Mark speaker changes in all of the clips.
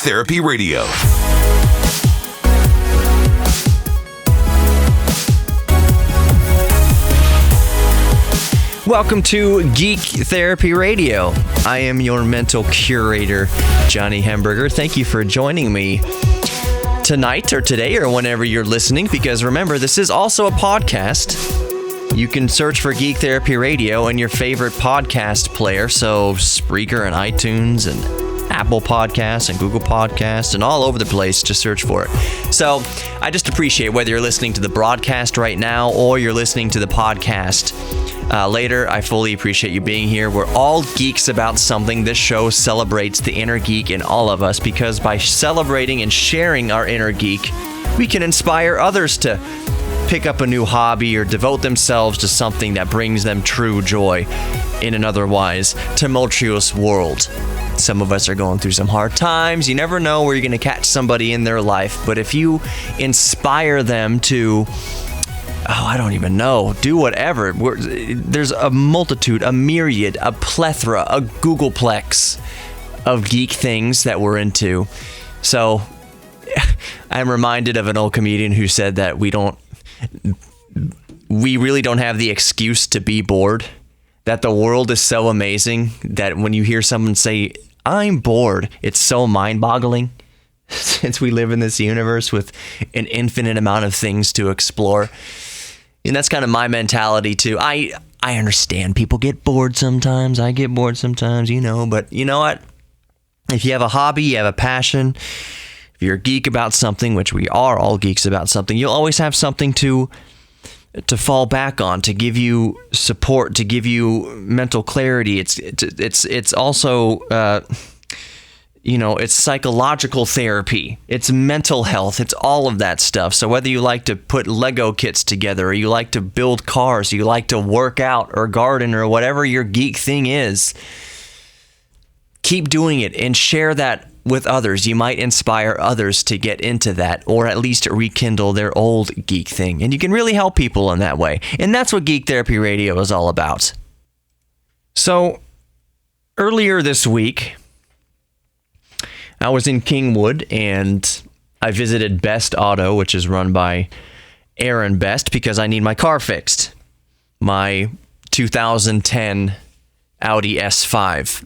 Speaker 1: Therapy Radio.
Speaker 2: Welcome to Geek Therapy Radio. I am your mental curator, Johnny Hamburger. Thank you for joining me tonight or today or whenever you're listening, because remember, this is also a podcast. You can search for Geek Therapy Radio in your favorite podcast player, so Spreaker and iTunes and Apple Podcasts and Google Podcasts and all over the place. Just search for it. So I just appreciate whether you're listening to the broadcast right now or you're listening to the podcast later. I fully appreciate you being here. We're all geeks about something. This show celebrates the inner geek in all of us, because by celebrating and sharing our inner geek, we can inspire others to pick up a new hobby or devote themselves to something that brings them true joy in an otherwise tumultuous world. Some of us are going through some hard times. You never know where you're going to catch somebody in their life, but if you inspire them to I don't even know, do whatever. There's a multitude, a myriad, a plethora, a Googleplex of geek things that we're into. So I'm reminded of an old comedian who said that we really don't have the excuse to be bored, that the world is so amazing that when you hear someone say, I'm bored, it's so mind-boggling, since we live in this universe with an infinite amount of things to explore. And that's kind of my mentality too. I understand people get bored sometimes. I get bored sometimes, but you know what? If you have a hobby, you have a passion, if you're a geek about something, which we are all geeks about something, you'll always have something to fall back on, to give you support, to give you mental clarity. It's also it's psychological therapy, it's mental health, it's all of that stuff. So whether you like to put Lego kits together, or you like to build cars, or you like to work out or garden, or whatever your geek thing is, keep doing it and share that with others. You might inspire others to get into that, or at least rekindle their old geek thing. And you can really help people in that way. And that's what Geek Therapy Radio is all about. So earlier this week, I was in Kingwood and I visited Best Auto, which is run by Aaron Best, because I need my car fixed. My 2010 Audi S5.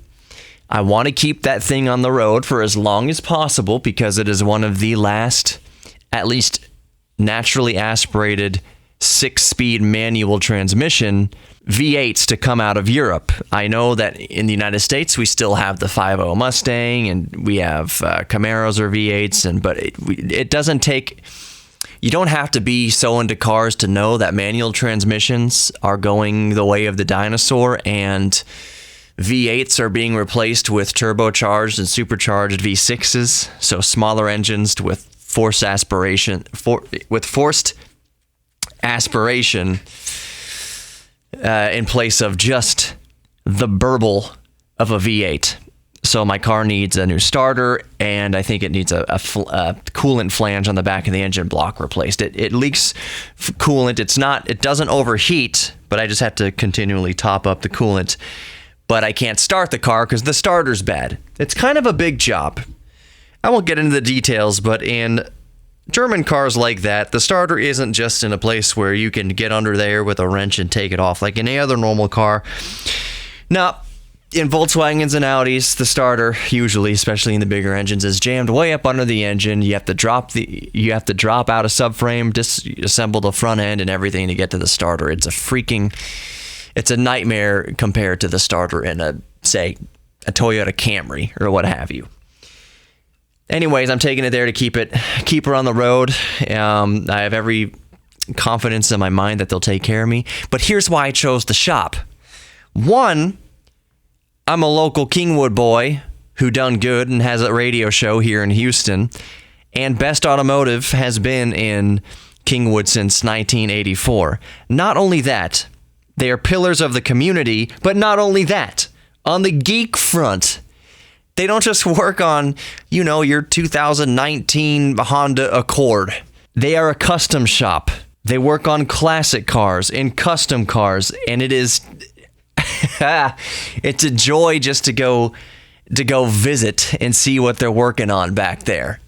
Speaker 2: I want to keep that thing on the road for as long as possible, because it is one of the last, at least naturally aspirated, 6-speed manual transmission V8s to come out of Europe. I know that in the United States we still have the 5.0 Mustang, and we have Camaros or V8s, but it doesn't take. You don't have to be so into cars to know that manual transmissions are going the way of the dinosaur, and V8s are being replaced with turbocharged and supercharged V6s, so smaller engines with forced aspiration in place of just the burble of a V8. So my car needs a new starter, and I think it needs a coolant flange on the back of the engine block replaced. It leaks coolant. It doesn't overheat, but I just have to continually top up the coolant. But I can't start the car because the starter's bad. It's kind of a big job. I won't get into the details, but in German cars like that, the starter isn't just in a place where you can get under there with a wrench and take it off like any other normal car. Now, in Volkswagens and Audis, the starter, usually, especially in the bigger engines, is jammed way up under the engine. You have to drop out a subframe, disassemble the front end and everything to get to the starter. It's a nightmare compared to the starter in a Toyota Camry or what have you. Anyways, I'm taking it there to keep her on the road. I have every confidence in my mind that they'll take care of me. But here's why I chose the shop. One, I'm a local Kingwood boy who done good and has a radio show here in Houston. And Best Automotive has been in Kingwood since 1984. Not only that, they are pillars of the community, but not only that, on the geek front, they don't just work on, your 2019 Honda Accord. They are a custom shop. They work on classic cars and custom cars, and it is it's a joy just to go to go visit and see what they're working on back there.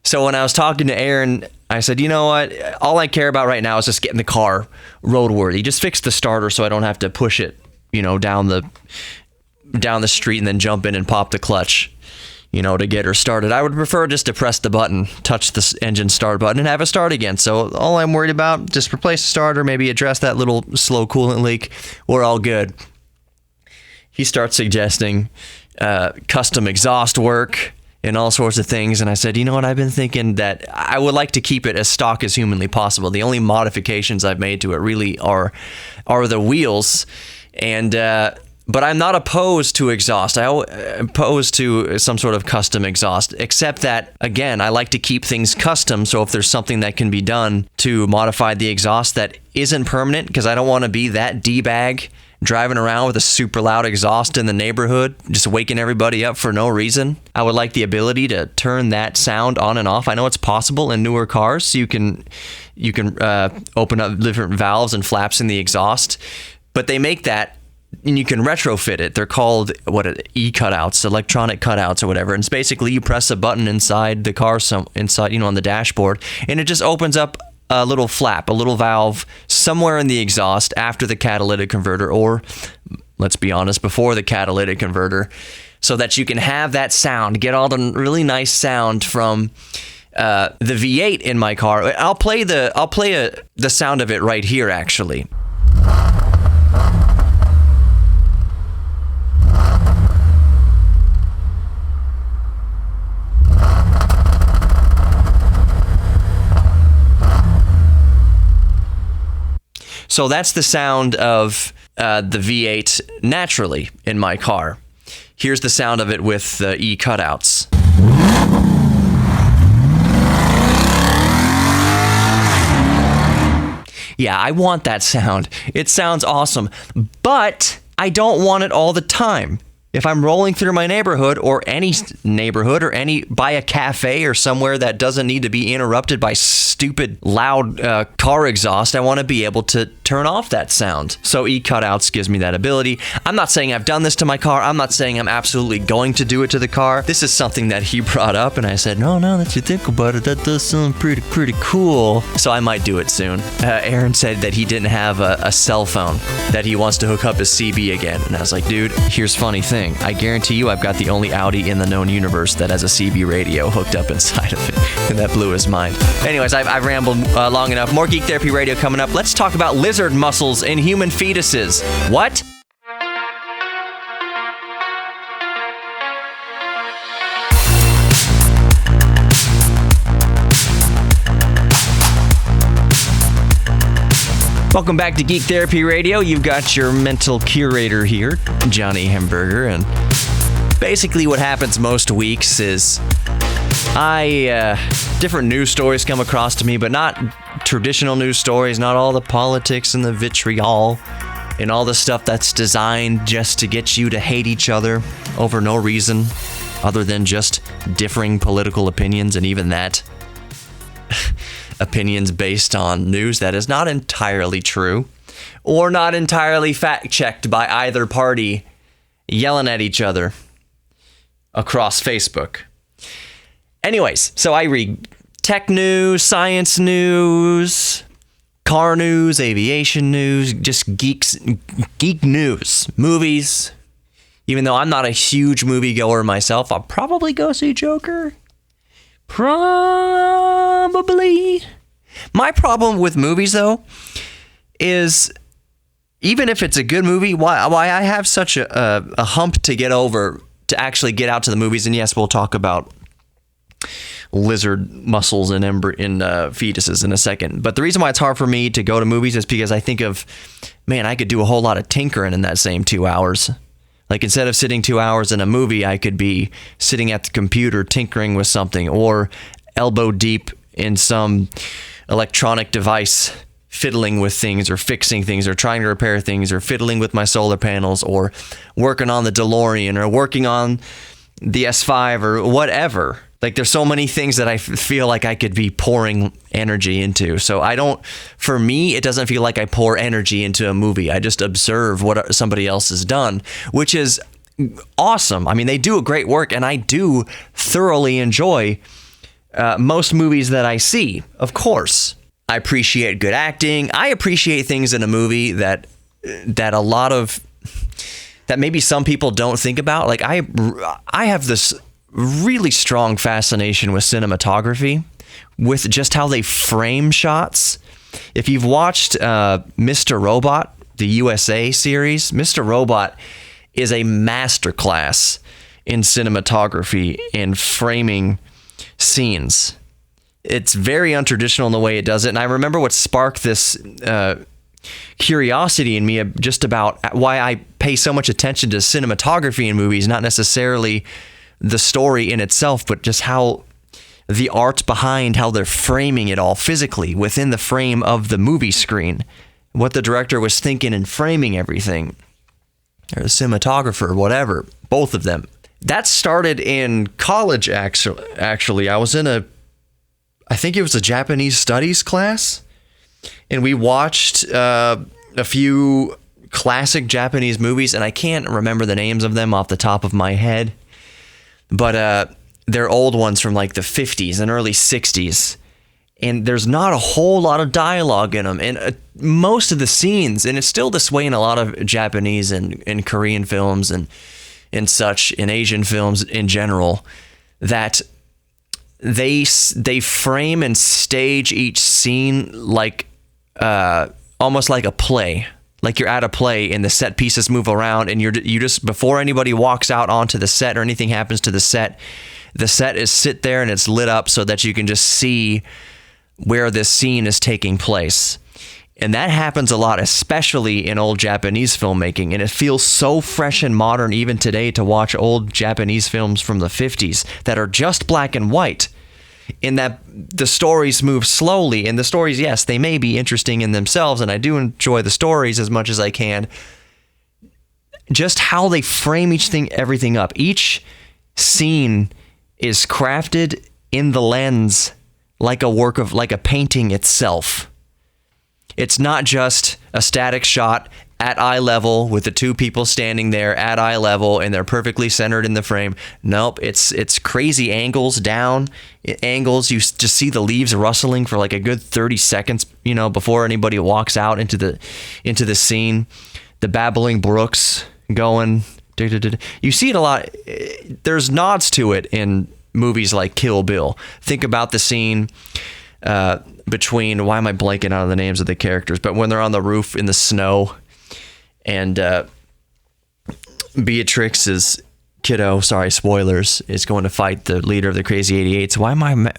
Speaker 2: So when I was talking to Aaron, I said, you know what? All I care about right now is just getting the car roadworthy. Just fix the starter so I don't have to push it, down the street and then jump in and pop the clutch, to get her started. I would prefer just to press the button, touch the engine start button, and have it start again. So all I'm worried about, just replace the starter, maybe address that little slow coolant leak. We're all good. He starts suggesting custom exhaust work and all sorts of things. And I said, you know what? I've been thinking that I would like to keep it as stock as humanly possible. The only modifications I've made to it really are the wheels. And but I'm not opposed to exhaust. I'm opposed to some sort of custom exhaust, except that, again, I like to keep things custom. So if there's something that can be done to modify the exhaust that isn't permanent, because I don't want to be that D-bag driving around with a super loud exhaust in the neighborhood, just waking everybody up for no reason. I would like the ability to turn that sound on and off. I know it's possible in newer cars. So you can open up different valves and flaps in the exhaust, but they make that and you can retrofit it. They're called e-cutouts, electronic cutouts or whatever. And it's basically you press a button inside the car, inside on the dashboard, and it just opens up a little flap, a little valve somewhere in the exhaust after the catalytic converter, or let's be honest, before the catalytic converter, so that you can have that sound, get all the really nice sound from the V8 in my car. I'll play the sound of it right here, actually. So that's the sound of the V8 naturally in my car. Here's the sound of it with the e-cutouts. Yeah, I want that sound. It sounds awesome, but I don't want it all the time. If I'm rolling through my neighborhood or any neighborhood or by a cafe or somewhere that doesn't need to be interrupted by stupid loud car exhaust, I want to be able to turn off that sound. So e-cutouts gives me that ability. I'm not saying I've done this to my car. I'm not saying I'm absolutely going to do it to the car. This is something that he brought up, and I said, no, that you think about it, that does sound pretty cool. So I might do it soon. Aaron said that he didn't have a cell phone, that he wants to hook up his CB again. And I was like, dude, here's funny thing. I guarantee you I've got the only Audi in the known universe that has a CB radio hooked up inside of it. And that blew his mind. Anyways, I've rambled long enough. More Geek Therapy Radio coming up. Let's talk about lizard muscles in human fetuses. What? Welcome back to Geek Therapy Radio. You've got your mental curator here, Johnny Hamburger, and basically what happens most weeks is different news stories come across to me, but not traditional news stories, not all the politics and the vitriol and all the stuff that's designed just to get you to hate each other over no reason other than just differing political opinions, and even that opinions based on news that is not entirely true or not entirely fact-checked by either party yelling at each other across Facebook. Anyways, so I read tech news, science news, car news, aviation news, just geek news, movies. Even though I'm not a huge moviegoer myself, I'll probably go see Joker. Probably. My problem with movies, though, is even if it's a good movie, why I have such a hump to get over to actually get out to the movies. And yes, we'll talk about lizard muscles in fetuses in a second. But the reason why it's hard for me to go to movies is because I think of, man, I could do a whole lot of tinkering in that same 2 hours. Like, instead of sitting 2 hours in a movie, I could be sitting at the computer tinkering with something, or elbow deep in some electronic device, fiddling with things or fixing things or trying to repair things or fiddling with my solar panels or working on the DeLorean or working on the S5 or whatever. Like, there's so many things that I feel like I could be pouring energy into. So for me, it doesn't feel like I pour energy into a movie. I just observe what somebody else has done, which is awesome. I mean, they do a great work, and I do thoroughly enjoy most movies that I see, of course. I appreciate good acting. I appreciate things in a movie that maybe some people don't think about. Like I have this really strong fascination with cinematography, with just how they frame shots. If you've watched Mr. Robot, the USA series, Mr. Robot is a masterclass in cinematography and framing scenes. It's very untraditional in the way it does it. And I remember what sparked this curiosity in me just about why I pay so much attention to cinematography in movies, not necessarily the story in itself, but just how the art behind how they're framing it all physically within the frame of the movie screen, what the director was thinking in framing everything, or the cinematographer, whatever, both of them. That started in college, actually. I was in I think it was a Japanese studies class, and we watched a few classic Japanese movies, and I can't remember the names of them off the top of my head, but they're old ones from like the 50s and early 60s, and there's not a whole lot of dialogue in them, and most of the scenes, and it's still this way in a lot of Japanese and Korean films and such, in Asian films in general, that they frame and stage each scene like almost like a play. Like you're at a play and the set pieces move around, and you just, before anybody walks out onto the set or anything happens to the set is sit there and it's lit up so that you can just see where this scene is taking place. And that happens a lot, especially in old Japanese filmmaking. And it feels so fresh and modern even today to watch old Japanese films from the 50s that are just black and white, in that the stories move slowly. And the stories, yes, they may be interesting in themselves, and I do enjoy the stories as much as I can. Just how they frame everything up. Each scene is crafted in the lens like a painting itself. It's not just a static shot at eye level with the two people standing there at eye level and they're perfectly centered in the frame. Nope, it's crazy angles, down angles. You just see the leaves rustling for like a good 30 seconds, before anybody walks out into the scene. The babbling brooks going. You see it a lot. There's nods to it in movies like Kill Bill. Think about the scene between, why am I blanking out of the names of the characters, but when they're on the roof in the snow and Beatrix's kiddo, sorry, spoilers, is going to fight the leader of the Crazy 88s. Why am I...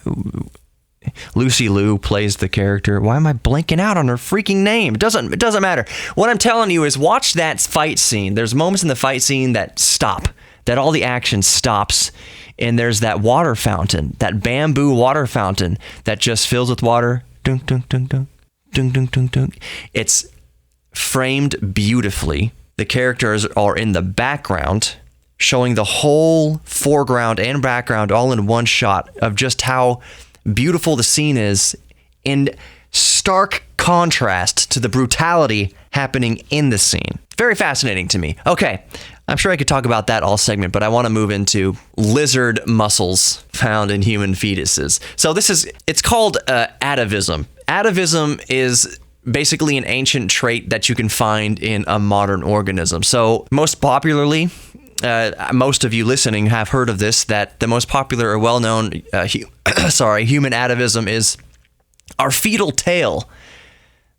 Speaker 2: Lucy Liu plays the character. Why am I blanking out on her freaking name? It doesn't matter. What I'm telling you is watch that fight scene. There's moments in the fight scene that stop, that all the action stops, and there's that water fountain, that bamboo water fountain that just fills with water. Dunk, dunk, dunk, dunk, dunk, dunk, dunk, dunk. It's framed beautifully. The characters are in the background, showing the whole foreground and background all in one shot of just how beautiful the scene is, in stark contrast to the brutality happening in the scene. Very fascinating to me. Okay, I'm sure I could talk about that all segment, but I want to move into lizard muscles found in human fetuses. So it's called atavism. Atavism is basically an ancient trait that you can find in a modern organism. So most popularly, most of you listening have heard of this, that the most popular or well-known human atavism is our fetal tail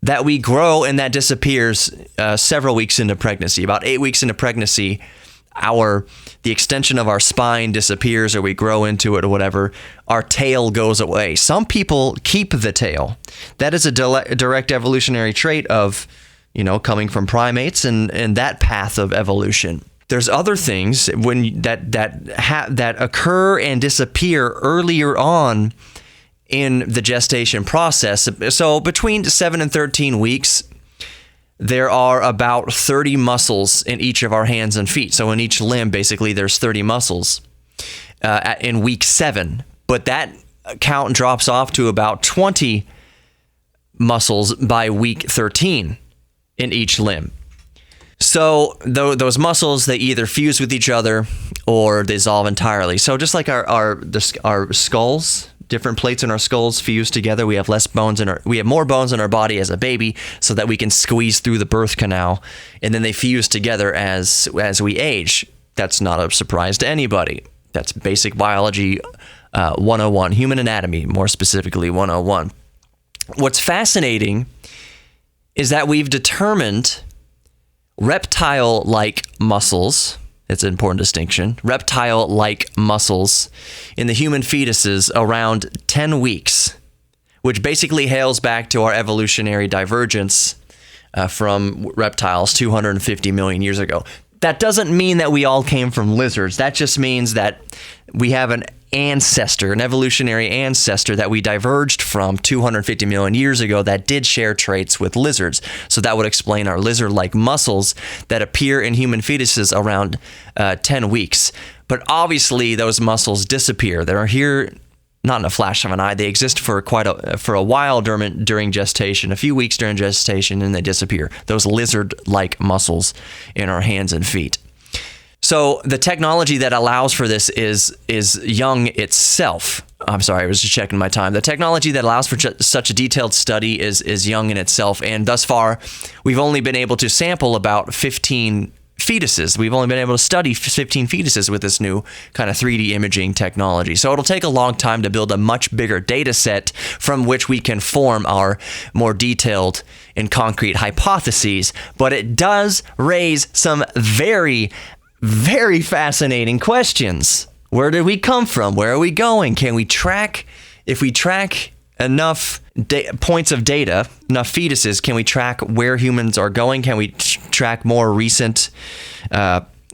Speaker 2: that we grow and that disappears several weeks into pregnancy. About 8 weeks into pregnancy, the extension of our spine disappears, or we grow into it or whatever. Our tail goes away. Some people keep the tail. That is a direct evolutionary trait of, coming from primates and that path of evolution. There's other things that occur and disappear earlier on in the gestation process. So between 7 and 13 weeks, there are about 30 muscles in each of our hands and feet. So in each limb, basically, there's 30 muscles in week 7. But that count drops off to about 20 muscles by week 13 in each limb. So those muscles, they either fuse with each other or dissolve entirely. So just like our skulls, different plates in our skulls fuse together. We have more bones in our body as a baby, so that we can squeeze through the birth canal, and then they fuse together as we age. That's not a surprise to anybody. That's basic biology 101, human anatomy, more specifically 101. What's fascinating is that we've determined reptile-like muscles. It's an important distinction. Reptile-like muscles in the human fetuses around 10 weeks, which basically hails back to our evolutionary divergence from reptiles 250 million years ago. That doesn't mean that we all came from lizards. That just means that we have an evolutionary ancestor that we diverged from 250 million years ago that did share traits with lizards. So that would explain our lizard-like muscles that appear in human fetuses around 10 weeks. But obviously, those muscles disappear. They're here not in a flash of an eye. They exist for a while during gestation, a few weeks during gestation, and they disappear. Those lizard-like muscles in our hands and feet. So the technology that allows for this is young itself. I'm sorry, I was just checking my time. The technology that allows for such a detailed study is young in itself, and thus far, we've only been able to sample about 15 fetuses. We've only been able to study 15 fetuses with this new kind of 3D imaging technology. So it'll take a long time to build a much bigger data set from which we can form our more detailed and concrete hypotheses, but it does raise some very, very fascinating questions. Where did we come from? Where are we going? Can we track? If we track enough points of data, enough fetuses, can we track where humans are going? Can we track more recent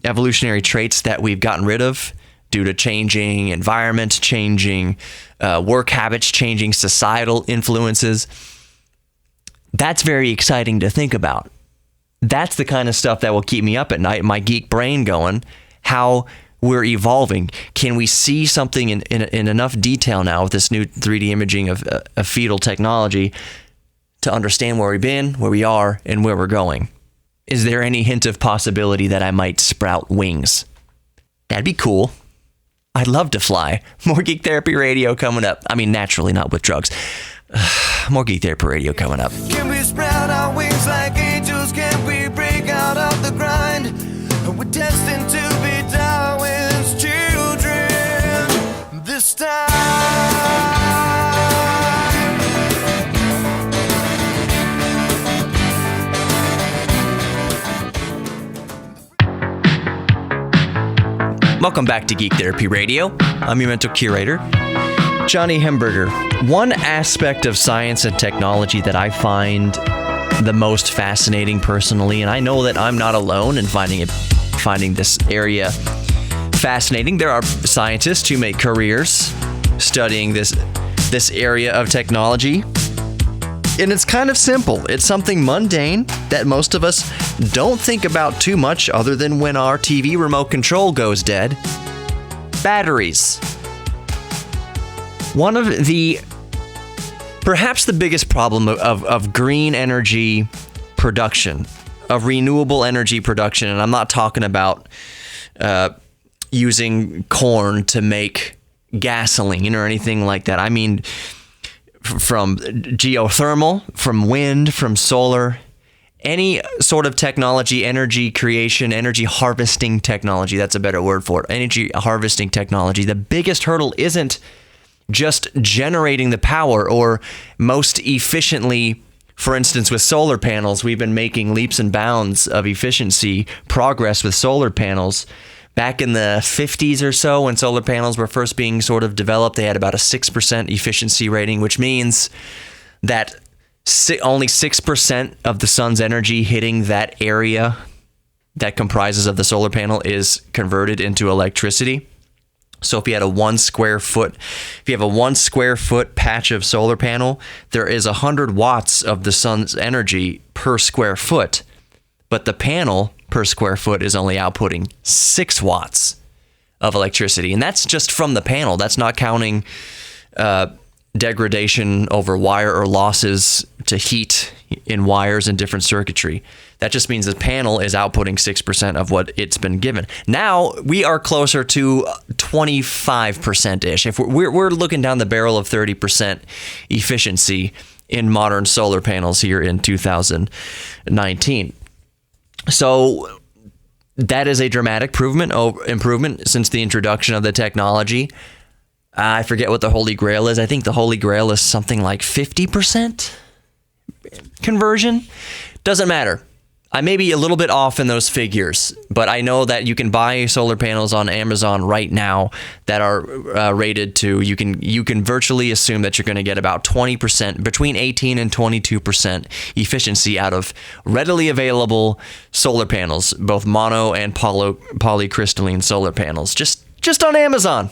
Speaker 2: evolutionary traits that we've gotten rid of due to changing environment, changing work habits, changing societal influences? That's very exciting to think about. That's the kind of stuff that will keep me up at night, my geek brain going, how we're evolving. Can we see something in enough detail now with this new 3D imaging of fetal technology to understand where we've been, where we are, and where we're going? Is there any hint of possibility that I might sprout wings? That'd be cool. I'd love to fly. More Geek Therapy Radio coming up. I mean, naturally, not with drugs. More Geek Therapy Radio coming up.
Speaker 1: Can we sprout our wings like angels? Can we break out of the grind? We're destined to be Darwin's children this time.
Speaker 2: Welcome back to Geek Therapy Radio. I'm your mental curator, Johnny Hemberger. One aspect of science and technology that I find the most fascinating personally, and I know that I'm not alone in finding this area fascinating. There are scientists who make careers studying this area of technology. And it's kind of simple. It's something mundane that most of us don't think about too much other than when our TV remote control goes dead. Batteries. One of perhaps the biggest problem of green energy production, of renewable energy production, and I'm not talking about using corn to make gasoline or anything like that. I mean from geothermal, from wind, from solar, any sort of technology, energy creation, energy harvesting technology, that's a better word for it, energy harvesting technology. The biggest hurdle isn't just generating the power or most efficiently. For instance, with solar panels, we've been making leaps and bounds of efficiency progress with solar panels. Back in the 50s or so, when solar panels were first being sort of developed, they had about a 6% efficiency rating, which means that only 6% of the sun's energy hitting that area that comprises of the solar panel is converted into electricity. So if you had a 1 square foot patch of solar panel, there is 100 watts of the sun's energy per square foot, but the panel per square foot is only outputting 6 watts of electricity. And that's just from the panel. That's not counting degradation over wire or losses to heat in wires and different circuitry. That just means the panel is outputting 6% of what it's been given. Now we are closer to 25%-ish. If we're looking down the barrel of 30% efficiency in modern solar panels here in 2019. So that is a dramatic improvement since the introduction of the technology. I forget what the Holy Grail is. I think the Holy Grail is something like 50% conversion. Doesn't matter. I may be a little bit off in those figures, but I know that you can buy solar panels on Amazon right now that are rated to, you can virtually assume that you're going to get about 20%, between 18 and 22% efficiency out of readily available solar panels, both mono and polycrystalline solar panels, just on Amazon.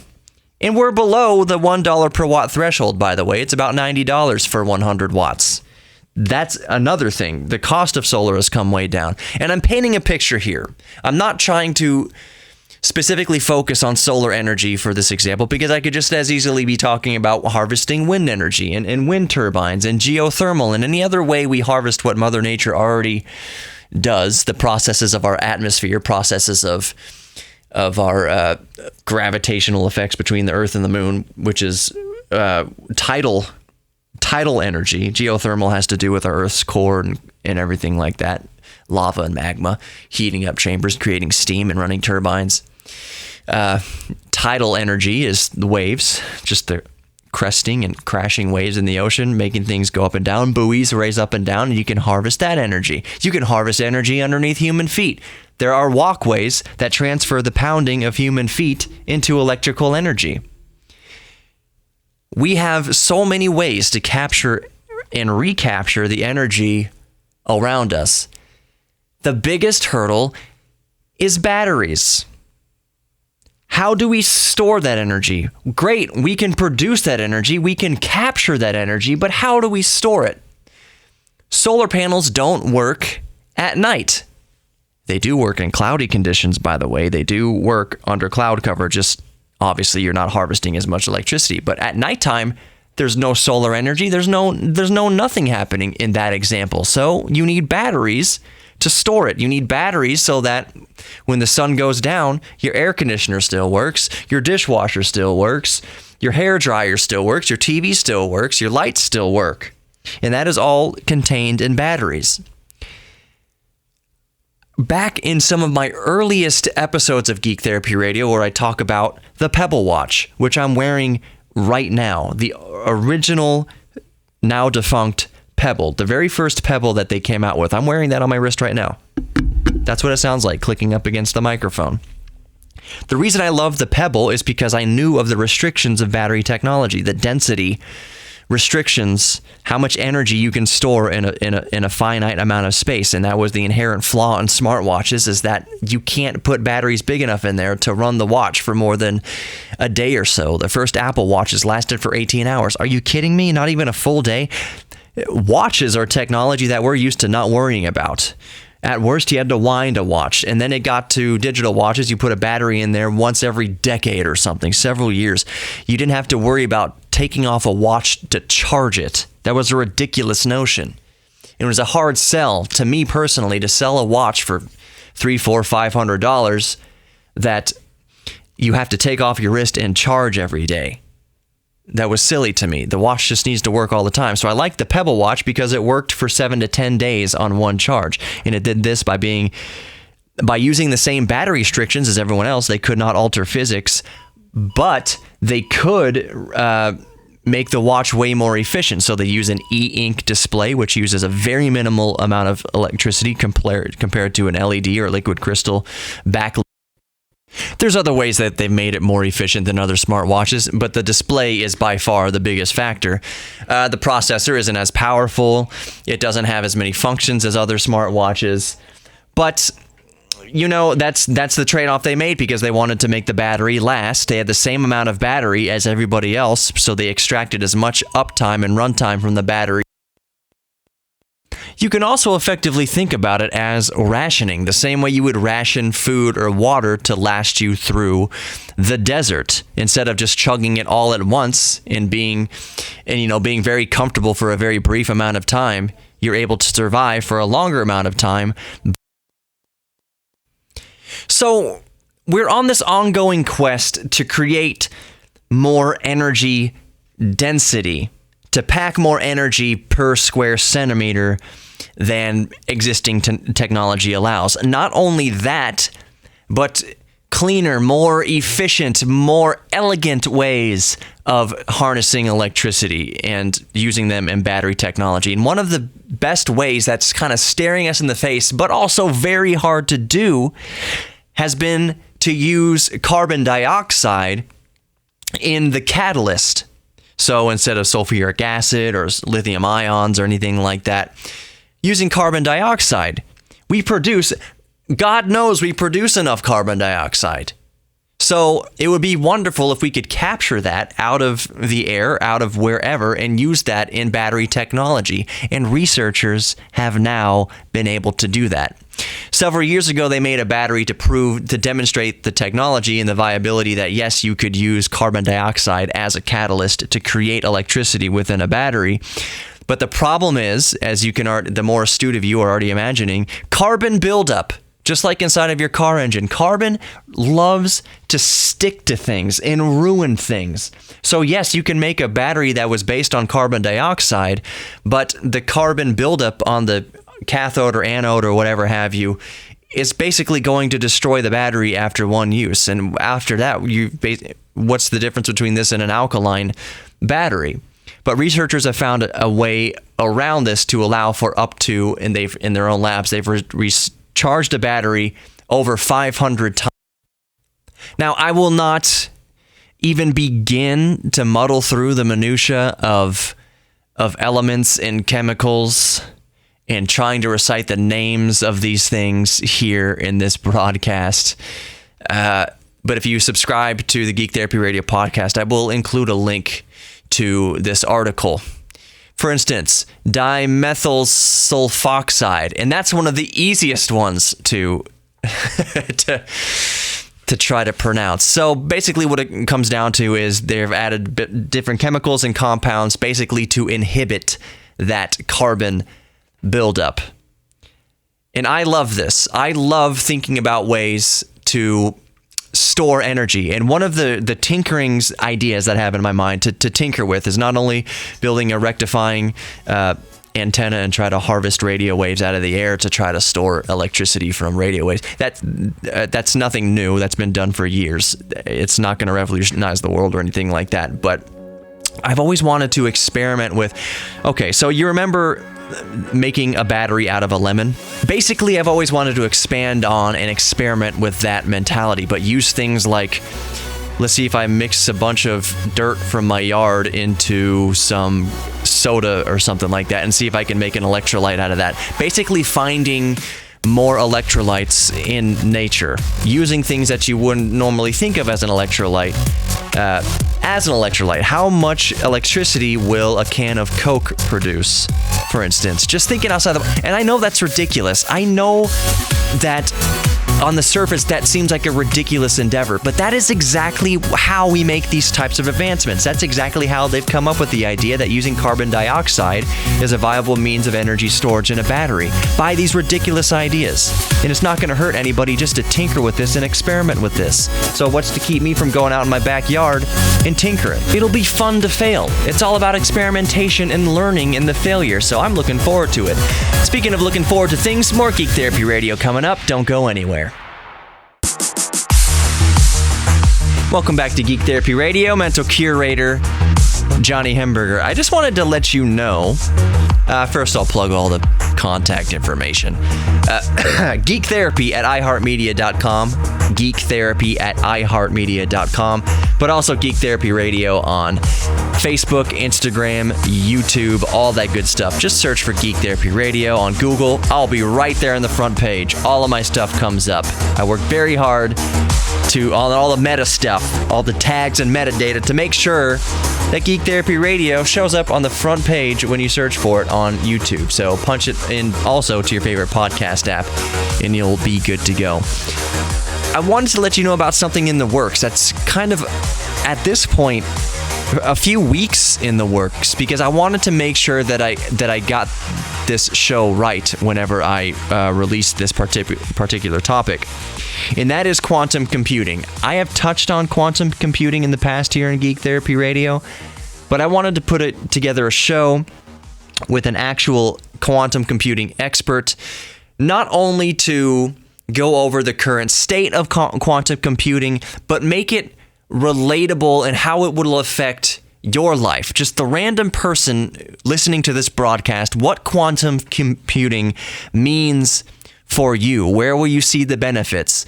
Speaker 2: And we're below the $1 per watt threshold, by the way. It's about $90 for 100 watts. That's another thing. The cost of solar has come way down. And I'm painting a picture here. I'm not trying to specifically focus on solar energy for this example, because I could just as easily be talking about harvesting wind energy and wind turbines and geothermal and any other way we harvest what Mother Nature already does, the processes of our atmosphere, processes of our gravitational effects between the Earth and the Moon, which is tidal energy. Geothermal has to do with our Earth's core and everything like that. Lava and magma, heating up chambers, creating steam and running turbines. Tidal energy is the waves, just the cresting and crashing waves in the ocean, making things go up and down. Buoys raise up and down, and you can harvest that energy. You can harvest energy underneath human feet. There are walkways that transfer the pounding of human feet into electrical energy. We have so many ways to capture and recapture the energy around us. The biggest hurdle is batteries. How do we store that energy? Great, we can produce that energy, we can capture that energy, but how do we store it? Solar panels don't work at night. They do work in cloudy conditions, by the way. They do work under cloud cover. Just obviously you're not harvesting as much electricity, but at nighttime there's no solar energy. There's no nothing happening in that example. So you need batteries to store it. You need batteries so that when the sun goes down, your air conditioner still works, your dishwasher still works, your hair dryer still works, your TV still works, your lights still work. And that is all contained in batteries. Back in some of my earliest episodes of Geek Therapy Radio, where I talk about the Pebble Watch, which I'm wearing right now, the original, now defunct Pebble, the very first Pebble that they came out with. I'm wearing that on my wrist right now. That's what it sounds like, clicking up against the microphone. The reason I love the Pebble is because I knew of the restrictions of battery technology, the density restrictions, how much energy you can store in a finite amount of space. And that was the inherent flaw in smartwatches, is that you can't put batteries big enough in there to run the watch for more than a day or so. The first Apple Watches lasted for 18 hours. Are you kidding me? Not even a full day? Watches are technology that we're used to not worrying about. At worst, you had to wind a watch, and then it got to digital watches. You put a battery in there once every decade or something, several years. You didn't have to worry about taking off a watch to charge it. That was a ridiculous notion. It was a hard sell to me personally to sell a watch for $300, $400, $500 that you have to take off your wrist and charge every day. That was silly to me. The watch just needs to work all the time. So I like the Pebble Watch because it worked for 7 to 10 days on one charge. And it did this by using the same battery restrictions as everyone else. They could not alter physics, but they could make the watch way more efficient. So they use an e-ink display, which uses a very minimal amount of electricity compared to an LED or liquid crystal backlight. There's other ways that they've made it more efficient than other smartwatches, but the display is by far the biggest factor. The processor isn't as powerful. It doesn't have as many functions as other smartwatches. But, you know, that's the trade-off they made because they wanted to make the battery last. They had the same amount of battery as everybody else, so they extracted as much uptime and runtime from the battery. You can also effectively think about it as rationing, the same way you would ration food or water to last you through the desert, instead of just chugging it all at once and being very comfortable for a very brief amount of time. you're able to survive for a longer amount of time. So we're on this ongoing quest to create more energy density, to pack more energy per square centimeter than existing technology allows. Not only that, but cleaner, more efficient, more elegant ways of harnessing electricity and using them in battery technology. And one of the best ways that's kind of staring us in the face, but also very hard to do, has been to use carbon dioxide in the catalyst. So instead of sulfuric acid or lithium ions or anything like that, using carbon dioxide, God knows we produce enough carbon dioxide. So it would be wonderful if we could capture that out of the air, out of wherever, and use that in battery technology. And researchers have now been able to do that. Several years ago, they made a battery to demonstrate the technology and the viability that, yes, you could use carbon dioxide as a catalyst to create electricity within a battery. But the problem is, as you can, the more astute of you are already imagining, carbon buildup. Just like inside of your car engine, carbon loves to stick to things and ruin things. So yes, you can make a battery that was based on carbon dioxide, but the carbon buildup on the cathode or anode or whatever have you is basically going to destroy the battery after one use. And after that, what's the difference between this and an alkaline battery? But researchers have found a way around this to allow for up to, and in their own labs, they've charged a battery over 500 times. Now, I will not even begin to muddle through the minutia of elements and chemicals and trying to recite the names of these things here in this broadcast. But if you subscribe to the Geek Therapy Radio podcast, I will include a link to this article. For instance, dimethyl sulfoxide, and that's one of the easiest ones to try to pronounce. So basically what it comes down to is they've added different chemicals and compounds basically to inhibit that carbon buildup. And I love this. I love thinking about ways to store energy. And one of the tinkerings ideas that I have in my mind to tinker with is not only building a rectifying antenna and try to harvest radio waves out of the air to try to store electricity from radio waves. That's nothing new. That's been done for years. It's not going to revolutionize the world or anything like that. But I've always wanted to experiment with, okay, so you remember making a battery out of a lemon? Basically, I've always wanted to expand on and experiment with that mentality, but use things like, let's see if I mix a bunch of dirt from my yard into some soda or something like that and see if I can make an electrolyte out of that. Basically finding more electrolytes in nature, using things that you wouldn't normally think of as an electrolyte. How much electricity will a can of Coke produce, for instance? Just thinking outside and I know that's ridiculous. I know that on the surface that seems like a ridiculous endeavor, but that is exactly how we make these types of advancements. That's exactly how they've come up with the idea that using carbon dioxide is a viable means of energy storage in a battery by these ridiculous ideas. And it's not going to hurt anybody just to tinker with this and experiment with this. So what's to keep me from going out in my backyard and tinkering? It'll be fun to fail. It's all about experimentation and learning in the failure, so I'm looking forward to it. Speaking of looking forward to things, more Geek Therapy Radio coming up. Don't go anywhere. Welcome back to Geek Therapy Radio. Mental curator Johnny Hemberger. I just wanted to let you know, first I'll plug all the contact information. Geek Therapy at iHeartMedia.com, Geek Therapy at iHeartMedia.com, but also Geek Therapy Radio on Facebook, Instagram, YouTube, all that good stuff. Just search for Geek Therapy Radio on Google. I'll be right there on the front page. All of my stuff comes up. I work very hard on all the meta stuff, all the tags and metadata to make sure that Geek Therapy Radio shows up on the front page when you search for it on YouTube. So punch it in also to your favorite podcast app and you'll be good to go. I wanted to let you know about something in the works that's kind of, at this point, a few weeks in the works because I wanted to make sure that I got this show right whenever I released this particular topic. And that is quantum computing. I have touched on quantum computing in the past here in Geek Therapy Radio, but I wanted to put it together a show with an actual quantum computing expert, not only to go over the current state of quantum computing, but make it relatable and how it will affect your life. Just the random person listening to this broadcast, what quantum computing means for you. Where will you see the benefits?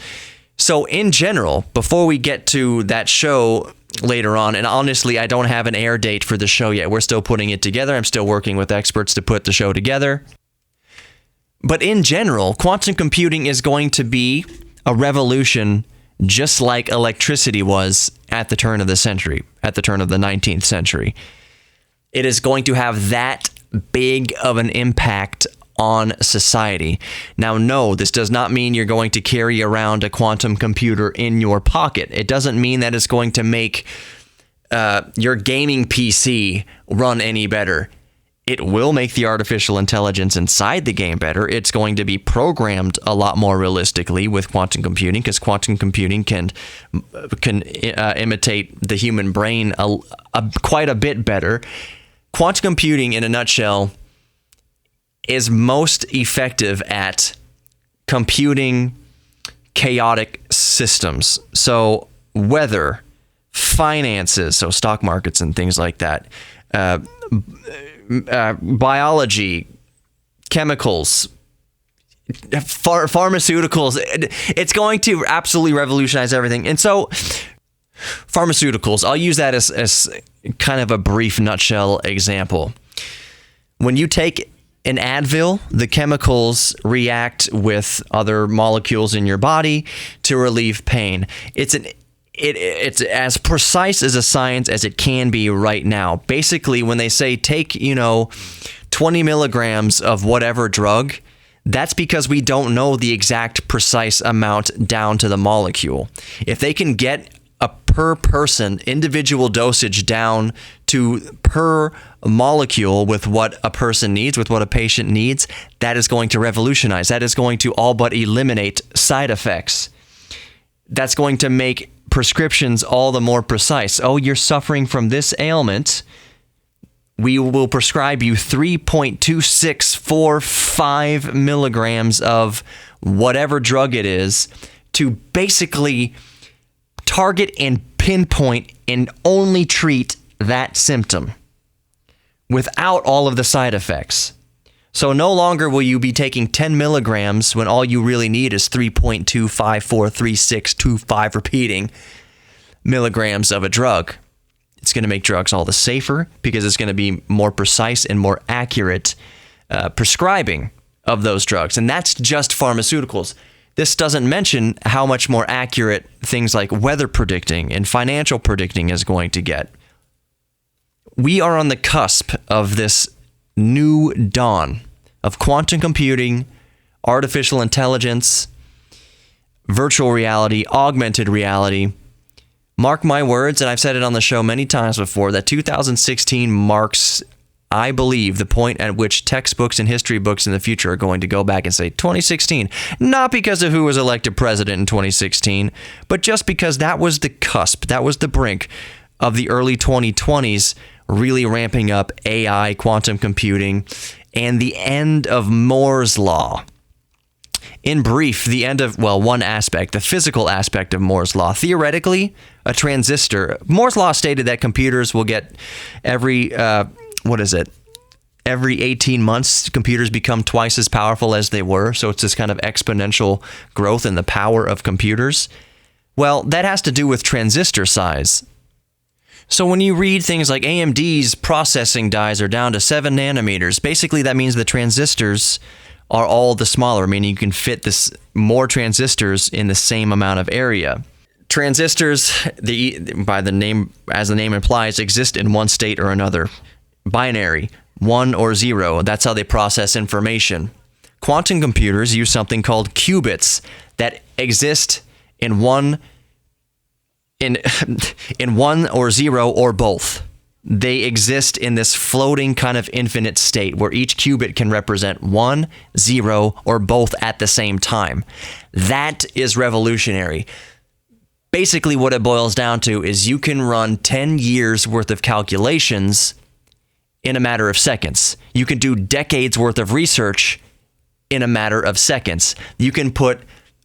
Speaker 2: So in general, before we get to that show later on, and honestly, I don't have an air date for the show yet. We're still putting it together. I'm still working with experts to put the show together. But in general, quantum computing is going to be a revolution just like electricity was at the turn of the century, at the turn of the 19th century. It is going to have that big of an impact on society. Now, no, this does not mean you're going to carry around a quantum computer in your pocket. It doesn't mean that it's going to make your gaming PC run any better. It will make the artificial intelligence inside the game better. It's going to be programmed a lot more realistically with quantum computing, because quantum computing can imitate the human brain quite a bit better. Quantum computing, in a nutshell, is most effective at computing chaotic systems. So weather, finances, so stock markets and things like that, biology, chemicals, pharmaceuticals. It's going to absolutely revolutionize everything. And so pharmaceuticals, I'll use that as kind of a brief nutshell example. When you take an Advil, the chemicals react with other molecules in your body to relieve pain. It's as precise as a science as it can be right now. Basically, when they say take, 20 milligrams of whatever drug, that's because we don't know the exact precise amount down to the molecule. If they can get a per person individual dosage down to per molecule with what a person needs, with what a patient needs, that is going to revolutionize. That is going to all but eliminate side effects. That's going to make prescriptions all the more precise. Oh, you're suffering from this ailment. We will prescribe you 3.2645 milligrams of whatever drug it is to basically target and pinpoint and only treat that symptom without all of the side effects. So no longer will you be taking 10 milligrams when all you really need is 3.2543625 repeating milligrams of a drug. It's going to make drugs all the safer because it's going to be more precise and more accurate prescribing of those drugs. And that's just pharmaceuticals. This doesn't mention how much more accurate things like weather predicting and financial predicting is going to get. We are on the cusp of this new dawn of quantum computing, artificial intelligence, virtual reality, augmented reality. Mark my words, and I've said it on the show many times before, that 2016 marks, I believe, the point at which textbooks and history books in the future are going to go back and say 2016, not because of who was elected president in 2016, but just because that was the cusp, that was the brink of the early 2020s really ramping up AI, quantum computing, and the end of Moore's Law. In brief, the end of, one aspect, the physical aspect of Moore's Law. Theoretically, a transistor. Moore's Law stated that computers will get every 18 months, computers become twice as powerful as they were. So it's this kind of exponential growth in the power of computers. Well, that has to do with transistor size. So when you read things like AMD's processing dies are down to 7 nanometers, basically that means the transistors are all the smaller, meaning you can fit more transistors in the same amount of area. Transistors, as the name implies, exist in one state or another. Binary, 1 or 0. That's how they process information. Quantum computers use something called qubits that exist in one or 0 or both. They exist in this floating kind of infinite state where each qubit can represent 1, 0, or both at the same time. That is revolutionary. Basically, what it boils down to is you can run 10 years worth of calculations in a matter of seconds. You can do decades worth of research in a matter of seconds. You can put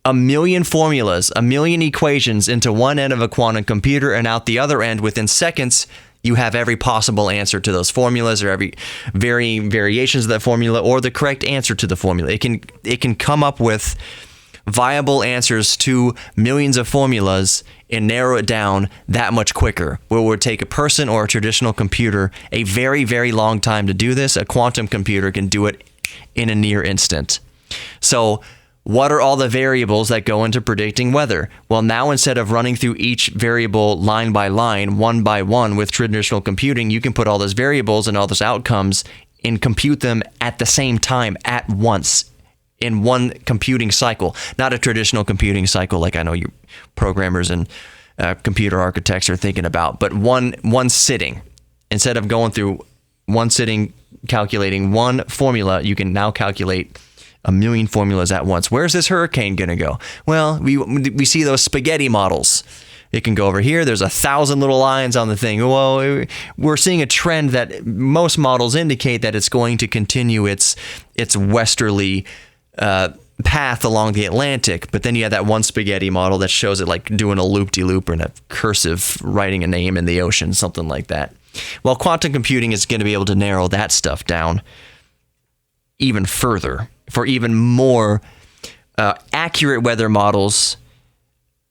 Speaker 2: 1 million formulas, 1 million equations into one end of a quantum computer, and out the other end, within seconds, you have every possible answer to those formulas, or every variations of that formula, or the correct answer to the formula. It can come up with viable answers to millions of formulas and narrow it down that much quicker. Where it would take a person or a traditional computer a very, very long time to do this, a quantum computer can do it in a near instant. So what are all the variables that go into predicting weather? Well, now instead of running through each variable line by line, one by one with traditional computing, you can put all those variables and all those outcomes and compute them at the same time, at once, in one computing cycle. Not a traditional computing cycle like I know you programmers and computer architects are thinking about, but one sitting. Instead of going through one sitting calculating one formula, you can now calculate 1 million formulas at once. Where's this hurricane going to go? Well, we see those spaghetti models. It can go over here. There's 1,000 little lines on the thing. Well, we're seeing a trend that most models indicate that it's going to continue its westerly path along the Atlantic. But then you have that one spaghetti model that shows it like doing a loop-de-loop and a cursive writing a name in the ocean, something like that. Well, quantum computing is going to be able to narrow that stuff down even further for even more accurate weather models.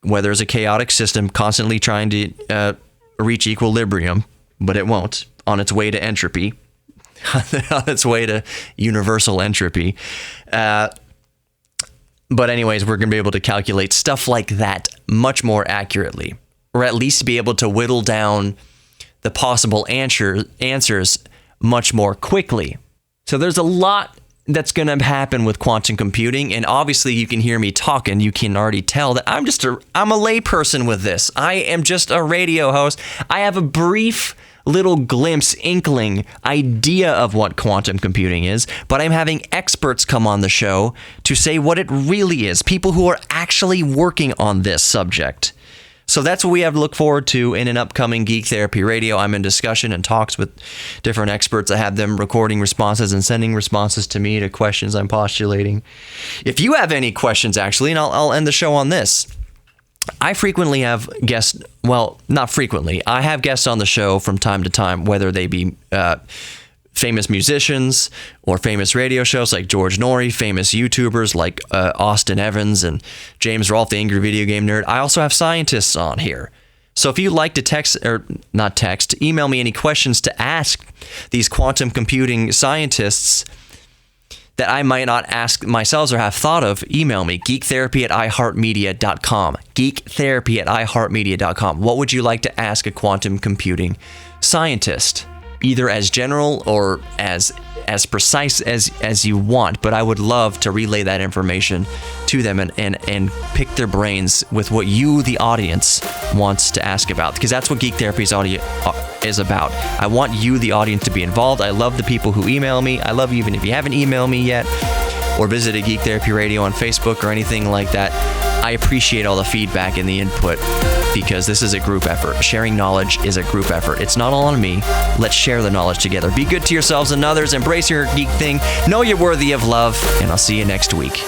Speaker 2: Weather is a chaotic system constantly trying to reach equilibrium, but it won't, on its way to entropy, on its way to universal entropy. But anyways, we're going to be able to calculate stuff like that much more accurately, or at least be able to whittle down the possible answers much more quickly. So there's a lot that's going to happen with quantum computing, and obviously you can hear me talking. You can already tell that I'm a layperson with this. I am just a radio host. I have a brief little glimpse, inkling, idea of what quantum computing is, but I'm having experts come on the show to say what it really is, people who are actually working on this subject. So that's what we have to look forward to in an upcoming Geek Therapy Radio. I'm in discussion and talks with different experts. I have them recording responses and sending responses to me to questions I'm postulating. If you have any questions, actually, and I'll end the show on this. I frequently have guests, well, not frequently. I have guests on the show from time to time, whether they be famous musicians or famous radio shows like George Norrie, famous YouTubers like Austin Evans and James Rolfe, the Angry Video Game Nerd. I also have scientists on here. So if you'd like to email me any questions to ask these quantum computing scientists that I might not ask myself or have thought of, email me, geektherapy@iheartmedia.com. geektherapy@iheartmedia.com. What would you like to ask a quantum computing scientist? Either as general or as precise as you want, but I would love to relay that information to them and pick their brains with what you, the audience, wants to ask about, because that's what Geek Therapy's audio is about. I want you, the audience, to be involved. I love the people who email me. I love you even if you haven't emailed me yet or visited Geek Therapy Radio on Facebook or anything like that. I appreciate all the feedback and the input, because this is a group effort. Sharing knowledge is a group effort. It's not all on me. Let's share the knowledge together. Be good to yourselves and others. Embrace your geek thing. Know you're worthy of love, and I'll see you next week.